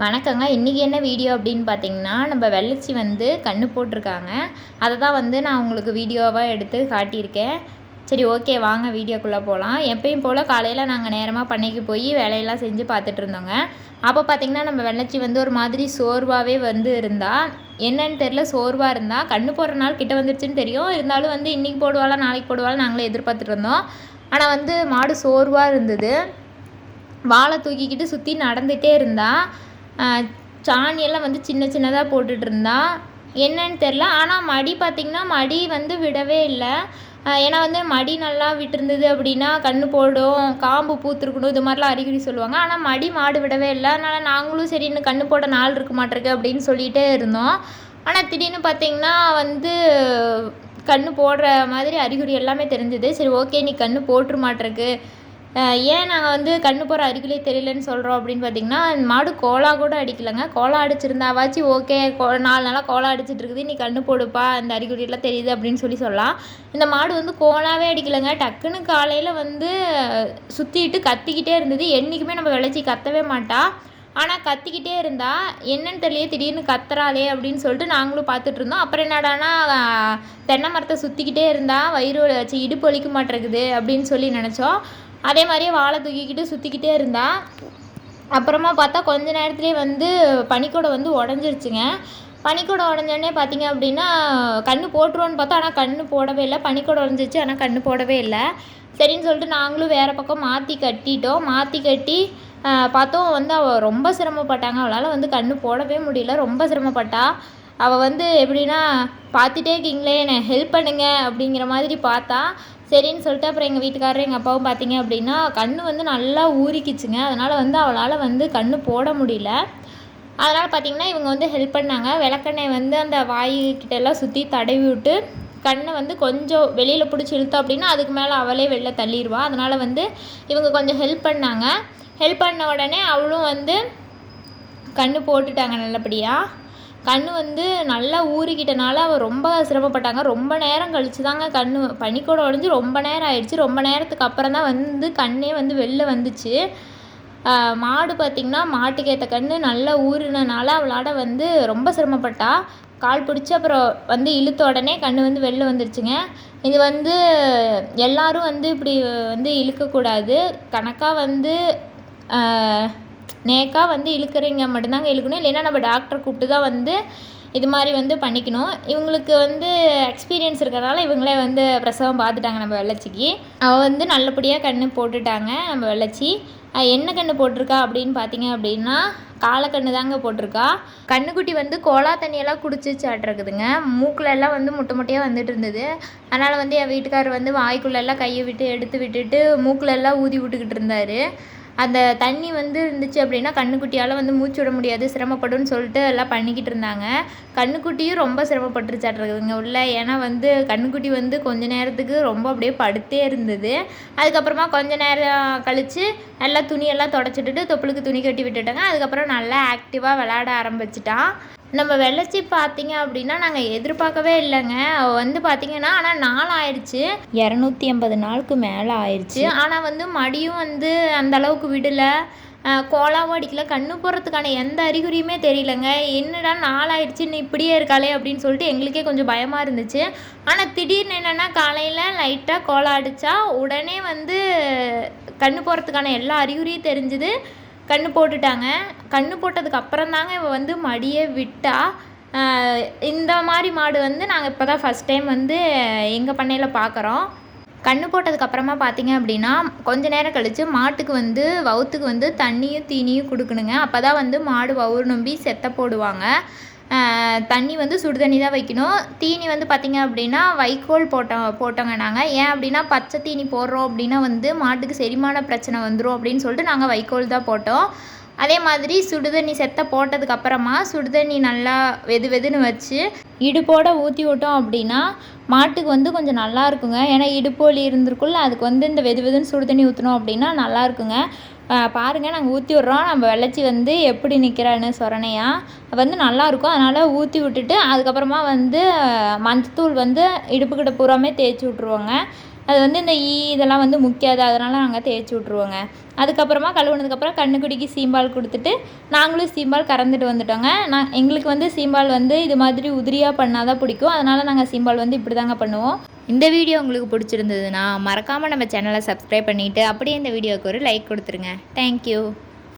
வணக்கங்க. இன்றைக்கி என்ன வீடியோ அப்படின்னு பார்த்தீங்கன்னா, நம்ம வெள்ளச்சி வந்து கன்று போட்டிருக்காங்க. அதை தான் வந்து நான் உங்களுக்கு வீடியோவாக எடுத்து காட்டியிருக்கேன். சரி, ஓகே, வாங்க வீடியோக்குள்ளே போகலாம். எப்பயும் போல் காலையில் நாங்கள் நேரமாக பண்ணைக்கு போய் வேலையெல்லாம் செஞ்சு பார்த்துட்டு இருந்தோங்க. அப்போ பார்த்திங்கன்னா நம்ம வெள்ளச்சி வந்து ஒரு மாதிரி சோர்வாகவே வந்து இருந்தா. என்னன்னு தெரில, சோர்வாக இருந்தால் கன்று போடுற நாள் கிட்ட வந்துருச்சுன்னு தெரியும். இருந்தாலும் வந்து இன்றைக்கி போடுவாளா நாளைக்கு போடுவாளா நாங்களே எதிர்பார்த்துட்டு இருந்தோம். ஆனால் வந்து மாடு சோர்வாக இருந்தது. வாழை தூக்கிக்கிட்டு சுற்றி நடந்துகிட்டே இருந்தா. சாணியெல்லாம் வந்து சின்ன சின்னதாக போட்டுட்டு இருந்தா. என்னன்னு தெரில. ஆனால் மடி பார்த்திங்கன்னா மடி வந்து விடவே இல்லை. ஏன்னா வந்து மடி நல்லா விட்டுருந்தது அப்படின்னா கன்று போடும், காம்பு பூத்துருக்கணும், இது மாதிரிலாம் அறிகுறி சொல்லுவாங்க. ஆனால் மடி மாடு விடவே இல்லை. அதனால் நாங்களும் சரி இன்னும் கன்று போட நாள் இருக்க மாட்டிருக்கு அப்படின்னு சொல்லிகிட்டே இருந்தோம். ஆனால் திடீர்னு பார்த்திங்கன்னா வந்து கன்று போடுற மாதிரி அறிகுறி எல்லாமே தெரிஞ்சுது. சரி, ஓகே, நீ கன்று போட்டுரு மாட்டிருக்கு. ஏன் நாங்கள் வந்து கன்று போகிற அறிகுறியே தெரியலன்னு சொல்கிறோம் அப்படின்னு பார்த்திங்கன்னா, மாடு கோலா கூட அடிக்கலைங்க. கோலா அடிச்சிருந்தாவாச்சும் ஓகே, 4 நாளாக கோலா அடிச்சிட்டு இருக்குது, நீ கன்று போடுப்பா, அந்த அறிகுறியெல்லாம் தெரியுது அப்படின்னு சொல்லலாம். இந்த மாடு வந்து கோலாவே அடிக்கலைங்க. டக்குன்னு காலையில் வந்து சுற்றிட்டு கத்திக்கிட்டே இருந்தது. என்றைக்குமே நம்ம வெள்ளச்சி கத்தவே மாட்டா. ஆனால் கத்திக்கிட்டே இருந்தா. என்னன்னு தெரியலையே, திடீர்னு கத்துறாளே அப்படின்னு சொல்லிட்டு நாங்களும் பார்த்துட்டு இருந்தோம். அப்புறம் என்னடானா தென்னை மரத்தை சுற்றிக்கிட்டே இருந்தா. வயிறு இடுப்பு வலிக்க மாட்டேருக்குது அப்படின்னு சொல்லி நினச்சோம். அதே மாதிரியே வாழை தூக்கிக்கிட்டு சுற்றிக்கிட்டே இருந்தா. அப்புறமா பார்த்தா கொஞ்ச நேரத்துலேயே வந்து பனிக்கூடை வந்து உடஞ்சிருச்சுங்க. பனிக்கூடை உடஞ்சோடனே பார்த்திங்க அப்படின்னா கன்று போட்டுருவோன்னு பார்த்தா, ஆனால் கன்று போடவே இல்லை. பனிக்கூடை உடஞ்சிச்சு, ஆனால் கன்று போடவே இல்லை. சரின்னு சொல்லிட்டு நாங்களும் வேறு பக்கம் மாற்றி கட்டிட்டோம். மாற்றி கட்டி பார்த்தோம் வந்து அவள் ரொம்ப சிரமப்பட்டாங்க. அவளால் வந்து கன்று போடவே முடியல, ரொம்ப சிரமப்பட்டா. அவள் வந்து எப்படின்னா, பார்த்துட்டே இருக்கீங்களே, என்னை ஹெல்ப் பண்ணுங்க அப்படிங்கிற மாதிரி பார்த்தா. சரின்னு சொல்லிட்டு அப்புறம் எங்கள் வீட்டுக்காரர் எங்கள் அப்பாவும் பார்த்திங்க அப்படின்னா கன்று வந்து நல்லா ஊறிக்கிச்சுங்க. அதனால் வந்து அவளால் வந்து கன்று போட முடியல. அதனால் பார்த்திங்கன்னா இவங்க வந்து ஹெல்ப் பண்ணாங்க. விளக்கெண்ணெய் வந்து அந்த வாய்க்கிட்டெல்லாம் சுற்றி தடவி விட்டு கண்ணை வந்து கொஞ்சம் வெளியில் பிடிச்சி இழுத்தோம் அப்படின்னா அதுக்கு மேலே அவளே வெளில தள்ளிடுவா. அதனால் வந்து இவங்க கொஞ்சம் ஹெல்ப் பண்ணாங்க. ஹெல்ப் பண்ண உடனே அவளும் வந்து கன்று போட்டுட்டாங்க நல்லபடியாக. கன்று வந்து நல்லா ஊறிக்கிட்டனால அவள் ரொம்ப சிரமப்பட்டாங்க. ரொம்ப நேரம் கழித்து தாங்க கன்று பனிக்கூட உடஞ்சி ரொம்ப நேரம் ஆயிடுச்சு. ரொம்ப நேரத்துக்கு அப்புறம் தான் வந்து கண்ணே வந்து வெளில வந்துச்சு. மாடு பார்த்திங்கன்னா மாட்டுக்கு ஏற்ற கன்று நல்லா ஊறினனால அவளால் வந்து ரொம்ப சிரமப்பட்டா. கால் பிடிச்சி அப்புறம் வந்து இழுத்த உடனே கன்று வந்து வெளில வந்துருச்சுங்க. இது வந்து எல்லோரும் வந்து இப்படி வந்து இழுக்கக்கூடாது. கணக்காக வந்து நேக்காக வந்து இழுக்கிறீங்க மட்டும்தாங்க இழுக்கணும். இல்லைன்னா நம்ம டாக்டரை கூப்பிட்டு தான் வந்து இது மாதிரி வந்து பண்ணிக்கணும். இவங்களுக்கு வந்து எக்ஸ்பீரியன்ஸ் இருக்கிறனால இவங்களே வந்து பிரசவம் பார்த்துட்டாங்க நம்ம வெள்ளச்சிக்கு. அவள் வந்து நல்லபடியாக கன்று போட்டுட்டாங்க நம்ம வெள்ளச்சி. என்ன கன்று போட்டிருக்கா அப்படின்னு பார்த்தீங்க அப்படின்னா காலக்கன்று தாங்க போட்டிருக்கா. கன்றுக்குட்டி வந்து கோலா தண்ணியெல்லாம் குடிச்சிச்சாட்டிருக்குதுங்க. மூக்கிலெல்லாம் வந்து முட்டை முட்டையாக வந்துட்டு இருந்தது. அதனால் வந்து என் வீட்டுக்காரர் வந்து வாய்க்குள்ளெல்லாம் கையை விட்டு எடுத்து விட்டுட்டு மூக்கிலெல்லாம் ஊதி விட்டுக்கிட்டு இருந்தார். அந்த தண்ணி வந்து இருந்துச்சு அப்படின்னா கன்றுக்குட்டியால் வந்து மூச்சு விட முடியாது, சிரமப்படும்னு சொல்லிட்டு எல்லாம் பண்ணிக்கிட்டு இருந்தாங்க. கன்றுக்குட்டியும் ரொம்ப சிரமப்பட்டுருச்சாட்டிருக்குதுங்க உள்ள. ஏன்னா வந்து கன்றுக்குட்டி வந்து கொஞ்ச நேரத்துக்கு ரொம்ப அப்படியே படுத்தே இருந்தது. அதுக்கப்புறமா கொஞ்ச நேரம் கழித்து நல்லா துணியெல்லாம் தொடச்சிட்டுட்டு தொப்புளுக்கு துணி கட்டி விட்டுட்டாங்க. அதுக்கப்புறம் நல்லா ஆக்டிவாக விளையாட ஆரம்பிச்சிட்டான். நம்ம வெள்ளச்சி பார்த்திங்க அப்படின்னா நாங்கள் எதிர்பார்க்கவே இல்லைங்க. அவள் வந்து பார்த்திங்கன்னா ஆனால் நாள் ஆயிடுச்சு, 280 நாளுக்கு மேலே ஆயிடுச்சு. ஆனால் வந்து மடியும் வந்து அந்த அளவுக்கு விடலை, கோலாவும் அடிக்கல, கன்று போடுறதுக்கான எந்த அறிகுறியுமே தெரியலங்க. என்னடா நாள் ஆயிடுச்சு இன்னும் இப்படியே இருக்காளே அப்படின்னு சொல்லிட்டு எங்களுக்கே கொஞ்சம் பயமாக இருந்துச்சு. ஆனால் திடீர்னு என்னென்னா காலையில் லைட்டாக கோலா அடித்தா உடனே வந்து கன்று போடுறதுக்கான எல்லா அறிகுறியும் தெரிஞ்சுது. கன்று போட்டுட்டாங்க. கன்று போட்டதுக்கு அப்புறம் தாங்க இவள் வந்து மடியே விட்டா. இந்த மாதிரி மாடு வந்து நாங்கள் இப்போ தான் ஃபஸ்ட் டைம் வந்து எங்கள் பண்ணையில் பார்க்குறோம். கன்று போட்டதுக்கப்புறமா பார்த்திங்க அப்படின்னா கொஞ்ச நேரம் கழித்து மாட்டுக்கு வந்து வவுத்துக்கு வந்து தண்ணியும் தீனியும் கொடுக்கணுங்க. அப்போ தான் வந்து மாடு வவுறு நம்பி செத்த போடுவாங்க. தண்ணி வந்து சுடு தண்ணி தான் வைக்கணும். தீனி வந்து பார்த்திங்க அப்படின்னா வைக்கோல் போட்டோங்க நாங்கள். ஏன் அப்படின்னா பச்சை தீனி போடுறோம் அப்படின்னா வந்து மாட்டுக்கு செரிமான பிரச்சனை வந்துடும் அப்படின்னு சொல்லிட்டு நாங்கள் வைக்கோல் தான் போட்டோம். அதே மாதிரி சுடுதண்ணி செத்த போட்டதுக்கப்புறமா சுடுதண்ணி நல்லா வெதுன்னு வச்சு இடுப்போடு ஊற்றி விட்டோம் அப்படின்னா மாட்டுக்கு வந்து கொஞ்சம் நல்லா இருக்குங்க. ஏன்னா இடுப்பு வலி இருந்திருக்குள்ள அதுக்கு வந்து இந்த வெதுன்னு சுடுதண்ணி ஊற்றினோம் அப்படின்னா நல்லா இருக்குங்க. பாருங்கள், நாங்கள் ஊற்றி விட்றோம். நம்ம வெள்ளச்சி வந்து எப்படி நிற்கிறான்னு சொரணையாக வந்து நல்லாயிருக்கும். அதனால் ஊற்றி விட்டுட்டு அதுக்கப்புறமா வந்து மஞ்சத்தூள் வந்து இடுப்புக்கிட்ட பூராமே தேய்ச்சி விட்ருவோங்க. அது வந்து இந்த இதெல்லாம் வந்து முக்கியாது, அதனால் நாங்கள் தேய்ச்சி விட்ருவோங்க. அதுக்கப்புறமா கழுவுனதுக்கப்புறம் கண்ணுக்குட்டிக்கு சீம்பால் கொடுத்துட்டு நாங்களும் சீம்பால் கறந்துட்டு வந்துட்டோங்க. எங்களுக்கு வந்து சீம்பால் வந்து இது மாதிரி உதிரியாக பண்ணால் தான் பிடிக்கும், அதனால் நாங்கள் சீம்பால் வந்து இப்படி தாங்க பண்ணுவோம். இந்த வீடியோ உங்களுக்கு பிடிச்சிருந்ததுன்னா மறக்காமல் நம்ம சேனலை சப்ஸ்கிரைப் பண்ணிவிட்டு அப்படியே இந்த வீடியோவுக்கு ஒரு லைக் கொடுத்துருங்க. தேங்க்யூ.